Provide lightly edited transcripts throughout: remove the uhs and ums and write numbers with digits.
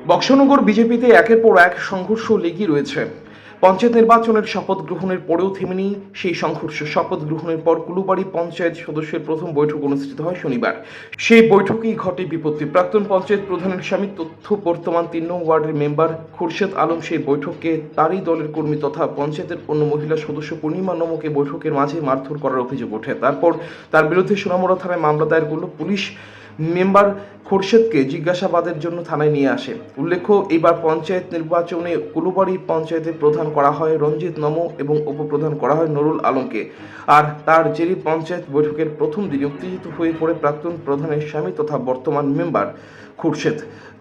বক্সনগর বিজেপিতে একের পর এক সংঘর্ষ লেগেই রয়েছে। পঞ্চায়েত নির্বাচনের শপথ গ্রহণের পরেও থেমেনি সেই সংঘর্ষ। শপথ গ্রহণের পর কুলুবাড়ি পঞ্চায়েত সদস্যের প্রথম বৈঠক অনুষ্ঠিত হয় শনিবার। সেই বৈঠকেই ঘটে বিপত্তি। প্রাক্তন পঞ্চায়েত প্রধানের স্বামী তথ্য বর্তমান ৩ নং ওয়ার্ডের মেম্বার খুরশেদ আলম সেই বৈঠককে তারই দলের কর্মী তথা পঞ্চায়েতের অন্য মহিলা সদস্য পূর্ণিমা নমকে বৈঠকের মাঝে মারধর করার অভিযোগ ওঠে। তারপর তার বিরুদ্ধে সোনামুড়া থানায় মামলা দায়ের করল পুলিশ। মেম্বার খোরশেদকে জিজ্ঞাসাবাদের জন্য থানায় নিয়ে আসে। উল্লেখ্য, এবার পঞ্চায়েত নির্বাচনে কুলুবাড়ি পঞ্চায়েতের প্রধান করা হয় রঞ্জিত নম এবং উপপ্রধান করা হয় নুরুল আলমকে। আর তার জেরি পঞ্চায়েত বৈঠকের প্রথম দিনে উত্তেজিত হয়ে পড়ে প্রাক্তন প্রধানের স্বামী তথা বর্তমান মেম্বার খুরশেদ।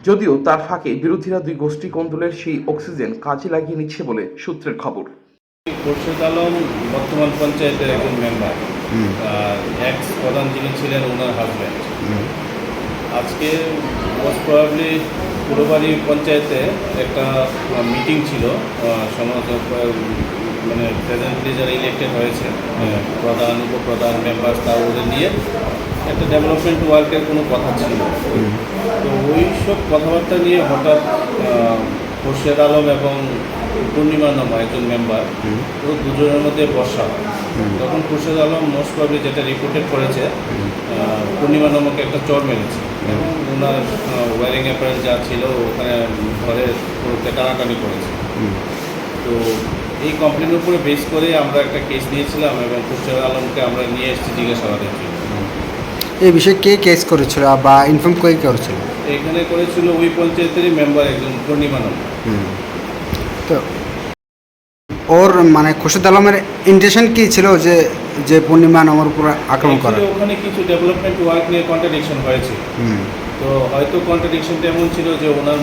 যদিও তার ফাঁকে বিরোধীরা দুই গোষ্ঠী কোন্দলের সেই অক্সিজেন কাজে লাগিয়ে নিচ্ছে বলে সূত্রের খবর। খুরশেদ আলম বর্তমান পঞ্চায়েতের একজন মেম্বার, এক্স প্রধান যিনি ছিলেন ওনার হাজব্যান্ড। আজকে মোস্ট প্রবাবলি কুলুবাড়ি পঞ্চায়েতে একটা মিটিং ছিল, মানে প্রেজেন্টলি যারা ইলেক্টেড হয়েছে প্রধান উপপ্রধান মেম্বার তা ওদের নিয়ে একটা ডেভেলপমেন্ট ওয়ার্কের কোনো কথা ছিল। তো ওই সব কথাবার্তা নিয়ে হঠাৎ খুরশেদ আলম এবং পূর্ণিমা নম একজন মেম্বার, তো দুজনের মধ্যে বর্ষা। তখন খুরশেদ আলম মোস্ট প্রবলি যেটা রিপোর্টেড করেছে, পূর্ণিমা নমকে একটা চড় মেরেছে এবং ওনার ওয়ারিং অ্যাপারেল যা ছিল ওখানে ঘরে পুরোতে টানাটানি করেছে। তো এই কমপ্লেনের উপরে বেস করে আমরা একটা কেস নিয়েছিলাম এবং খুরশেদ আলমকে আমরা নিয়ে এসেছি জিজ্ঞাসাবাদের জন্য। এই বিষয়ে কে কেস করেছিল বা ইনফর্ম কে করেছিল? এখানে করেছিল ওই পঞ্চায়েতেরই মেম্বার একজন পূর্ণিমা নম। তো ওর মানে খুরশেদ আলমের ইন্টেনশন কি ছিল যে যে পূর্ণিমা নমের উপর আক্রমণ করা? ওখানে কিছু ডেভেলপমেন্ট ওয়ার্ক নিয়ে কন্ট্রাডিকশন হয়েছে। তো হয়তো কন্ট্রাডিকশনটা এমন ছিল যে ওনার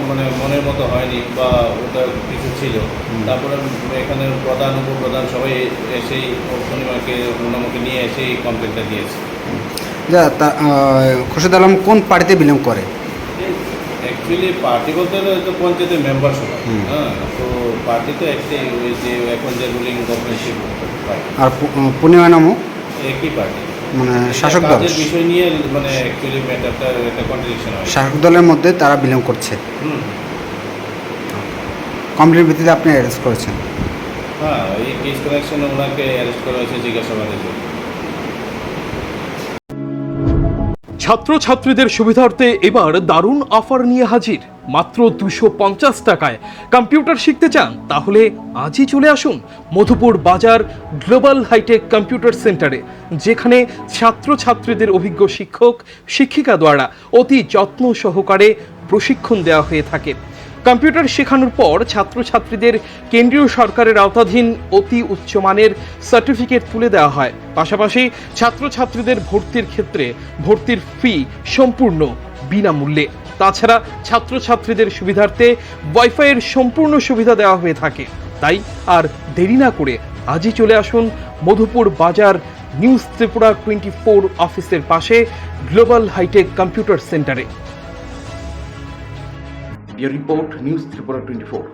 মানে মনের মতো হয়নি বা ওটা কিছু ছিল। তারপরে এখানে প্রধান উপপ্রধান সবাই এসেই পূর্ণিমাকে নমকে নিয়ে এসেই কমপ্লেনটা দিয়েছে। যা খুরশেদ আলম কোন পার্টিতে বিলং করে? অ্যাকচুয়ালি পার্টি বলতে হলে তো পঞ্চায়েতের মেম্বার সবাই। হ্যাঁ, তো পার্টি তো একটাই, ওই যে এখন যে রুলিং গভর্নমেন্ট পার্টি। আর পূর্ণিমা নামও একই পার্টি, মানে শাসক দল। বিষয় নিয়ে মানে অ্যাকচুয়ালি ম্যাটারটা একটা কন্ট্রাডিকশন হয়। শাসক দলের মধ্যে তারা বিলং করছে। কমপ্লেনের ভিত্তিতে আপনি অ্যারেস্ট করেছেন? হ্যাঁ, এই কেস কানেকশনে ওনাকে অ্যারেস্ট করা হয়েছে জিজ্ঞাসাবাদের জন্য। ছাত্রছাত্রীদের সুবিধার্থে এবার দারুণ অফার নিয়ে হাজির। মাত্র 250 টাকায় কম্পিউটার শিখতে চান? তাহলে আজই চলে আসুন মধুপুর বাজার গ্লোবাল হাইটেক কম্পিউটার সেন্টারে, যেখানে ছাত্রছাত্রীদের অভিজ্ঞ শিক্ষক শিক্ষিকা দ্বারা অতি যত্ন সহকারে প্রশিক্ষণ দেওয়া হয়ে থাকে। কম্পিউটার শেখানোর পর ছাত্রছাত্রীদের কেন্দ্রীয় সরকারের আওতাধীন অতি উচ্চমানের সার্টিফিকেট তুলে দেওয়া হয়। পাশাপাশি ছাত্রছাত্রীদের ভর্তির ক্ষেত্রে ভর্তির ফি সম্পূর্ণ বিনামূল্যে। তাছাড়া ছাত্রছাত্রীদের সুবিধার্থে ওয়াইফাইয়ের সম্পূর্ণ সুবিধা দেওয়া হয়ে থাকে। তাই আর দেরি না করে আজই চলে আসুন মধুপুর বাজার নিউজ ত্রিপুরা 24 অফিসের পাশে গ্লোবাল হাইটেক কম্পিউটার সেন্টারে। Your report, News Tripura 24.